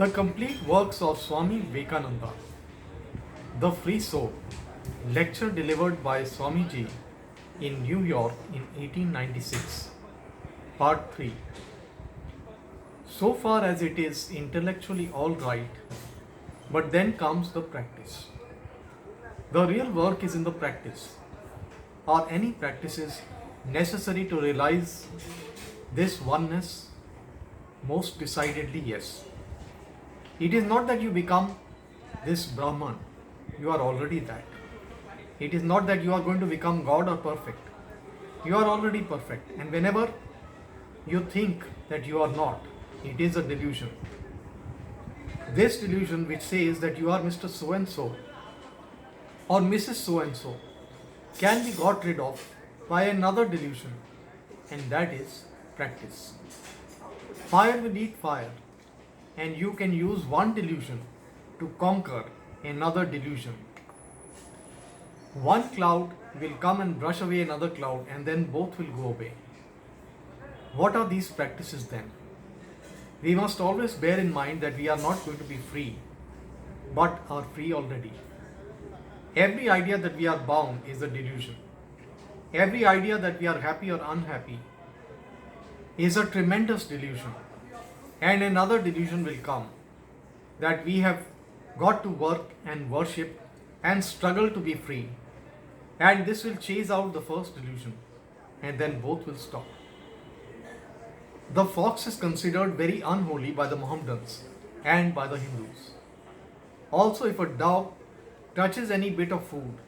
The complete works of Swami Vivekananda, The Free Soul, lecture delivered by Swamiji in New York in 1896, Part 3. So far as it is intellectually all right, but then comes the practice. The real work is in the practice. Are any practices necessary to realize this oneness? Most decidedly, yes. It is not that you become this Brahman, you are already that. It is not that you are going to become God or perfect. You are already perfect, and whenever you think that you are not, it is a delusion. This delusion, which says that you are Mr. So and so or Mrs. So and so, can be got rid of by another delusion, and that is practice. Fire will eat fire, and you can use one delusion to conquer another delusion. One cloud will come and brush away another cloud, and then both will go away. What are these practices then? We must always bear in mind that we are not going to be free, but are free already. Every idea that we are bound is a delusion. Every idea that we are happy or unhappy is a tremendous delusion. And another delusion will come that we have got to work and worship and struggle to be free. And this will chase out the first delusion, and then both will stop. The fox is considered very unholy by the Mohammedans and by the Hindus. Also, if a dog touches any bit of food,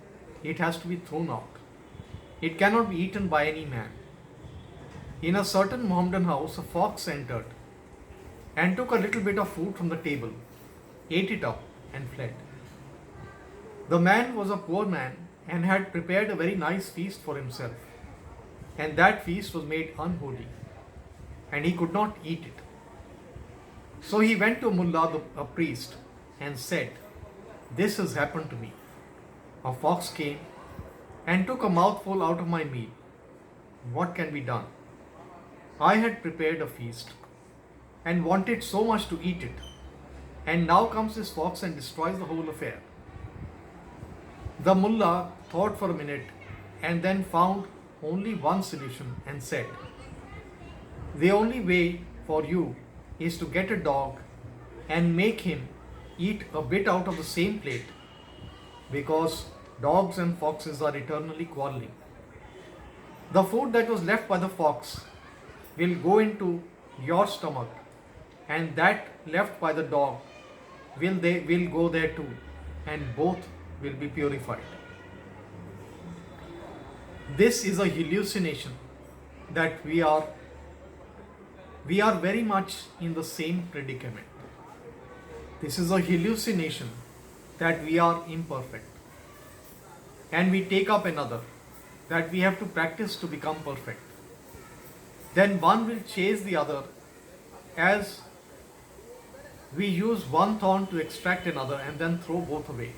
it has to be thrown out. It cannot be eaten by any man. In a certain Mohammedan house, a fox entered and took a little bit of food from the table, ate it up, and fled. The man was a poor man and had prepared a very nice feast for himself, and that feast was made unholy, and he could not eat it. So he went to Mullah, a priest, and said, "This has happened to me. A fox came and took a mouthful out of my meal. What can be done? I had prepared a feast and wanted so much to eat it, and now comes this fox and destroys the whole affair." The mullah thought for a minute and then found only one solution and said, "The only way for you is to get a dog and make him eat a bit out of the same plate, because dogs and foxes are eternally quarreling. The food that was left by the fox will go into your stomach, and that left by the dog will go there too, and both will be purified." This is a hallucination that we are very much in the same predicament. This is a hallucination that we are imperfect, and we take up another, that we have to practice to become perfect. Then one will chase the other as we use one thorn to extract another and then throw both away.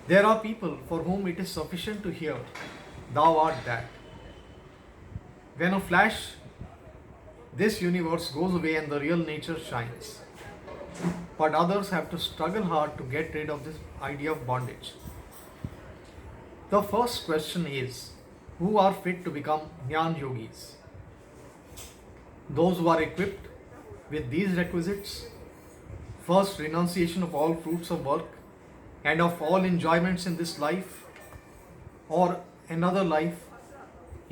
There are people for whom it is sufficient to hear, "Thou art that." When a flash, this universe goes away and the real nature shines. But others have to struggle hard to get rid of this idea of bondage. The first question is, who are fit to become Jnana Yogis? Those who are equipped with these requisites: first, renunciation of all fruits of work and of all enjoyments in this life or another life.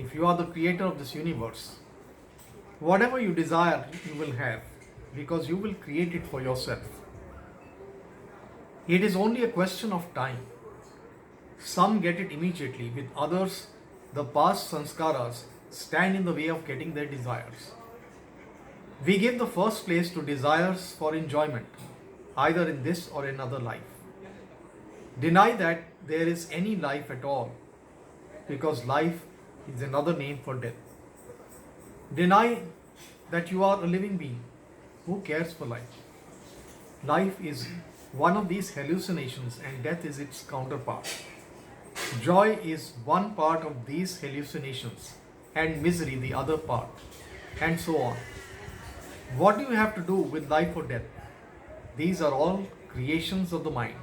If you are the creator of this universe, whatever you desire, you will have, because you will create it for yourself. It is only a question of time. Some get it immediately, with others, the past sanskaras stand in the way of getting their desires. We give the first place to desires for enjoyment, either in this or another life. Deny that there is any life at all, because life is another name for death. Deny that you are a living being. Who cares for life? Life is one of these hallucinations, and death is its counterpart. Joy is one part of these hallucinations, and misery the other part, and so on. What do you have to do with life or death? These are all creations of the mind.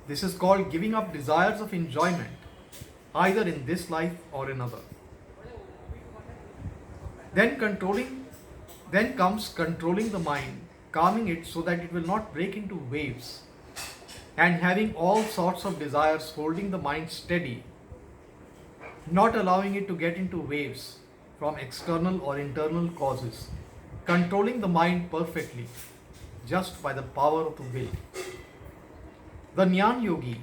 This is called giving up desires of enjoyment, either in this life or another. Then comes controlling the mind, calming it so that it will not break into waves, and having all sorts of desires holding the mind steady, not allowing it to get into waves from external or internal causes, controlling the mind perfectly just by the power of the will. The Jnana Yogi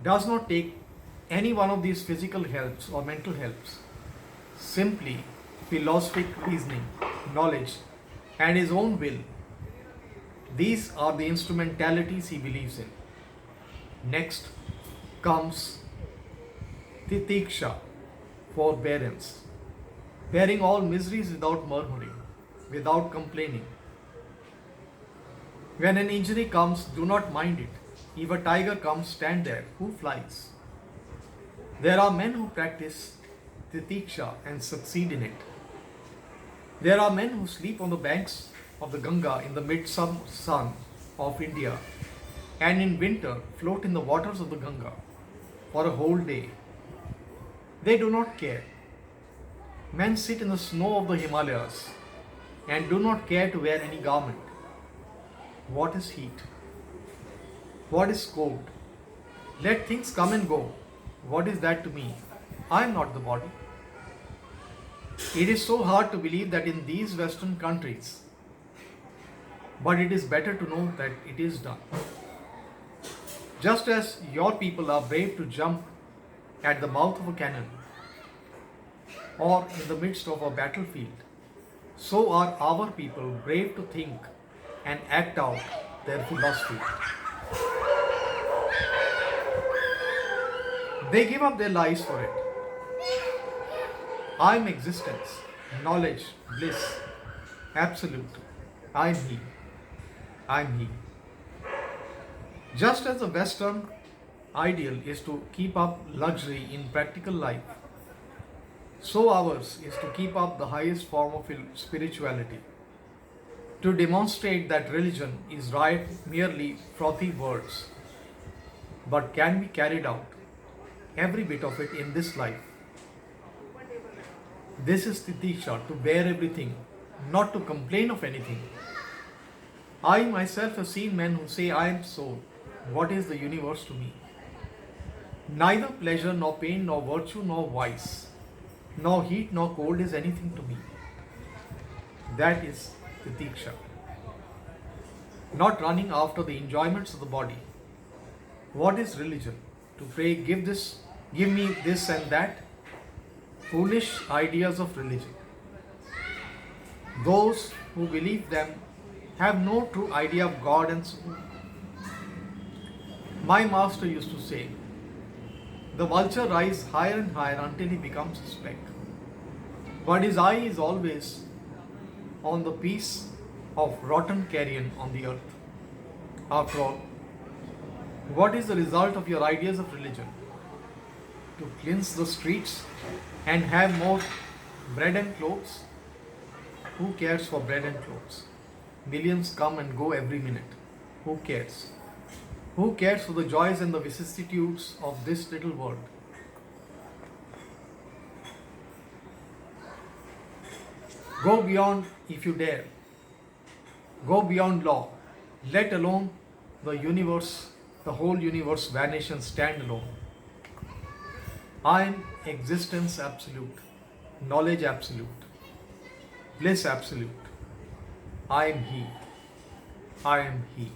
does not take any one of these physical helps or mental helps. Simply philosophic reasoning, knowledge, and his own will. These are the instrumentalities he believes in. Next comes Titiksha, forbearance, bearing all miseries without murmuring, without complaining. When an injury comes, do not mind it. If a tiger comes, stand there. Who flies? There are men who practice Titiksha and succeed in it. There are men who sleep on the banks of the Ganga in the midsummer sun of India and in winter float in the waters of the Ganga for a whole day. They do not care. Men sit in the snow of the Himalayas and do not care to wear any garment. What is heat? What is cold? Let things come and go. What is that to me? I am not the body. It is so hard to believe that in these Western countries, but it is better to know that it is done. Just as your people are brave to jump at the mouth of a cannon or in the midst of a battlefield, so are our people brave to think and act out their philosophy. They give up their lives for it. I am existence, knowledge, bliss, absolute. I am He. I am He. Just as the Western ideal is to keep up luxury in practical life, so ours is to keep up the highest form of spirituality, to demonstrate that religion is right merely frothy words, but can be carried out, every bit of it in this life. This is Titiksha, to bear everything, not to complain of anything. I myself have seen men who say, I am soul. What is the universe to me? Neither pleasure, nor pain, nor virtue, nor vice, nor heat, nor cold is anything to me. That is Titiksha. Not running after the enjoyments of the body. What is religion? To pray, give me this and that. Foolish ideas of religion. Those who believe them have no true idea of God and soul. My master used to say, the vulture rises higher and higher until he becomes a speck. But his eye is always on the piece of rotten carrion on the earth. After all, what is the result of your ideas of religion? To cleanse the streets and have more bread and clothes? Who cares for bread and clothes? Millions come and go every minute. Who cares? Who cares for the joys and the vicissitudes of this little world? Go beyond if you dare. Go beyond law. Let alone the whole universe vanish and stand alone. I am existence absolute, knowledge absolute, bliss absolute. I am He. I am He.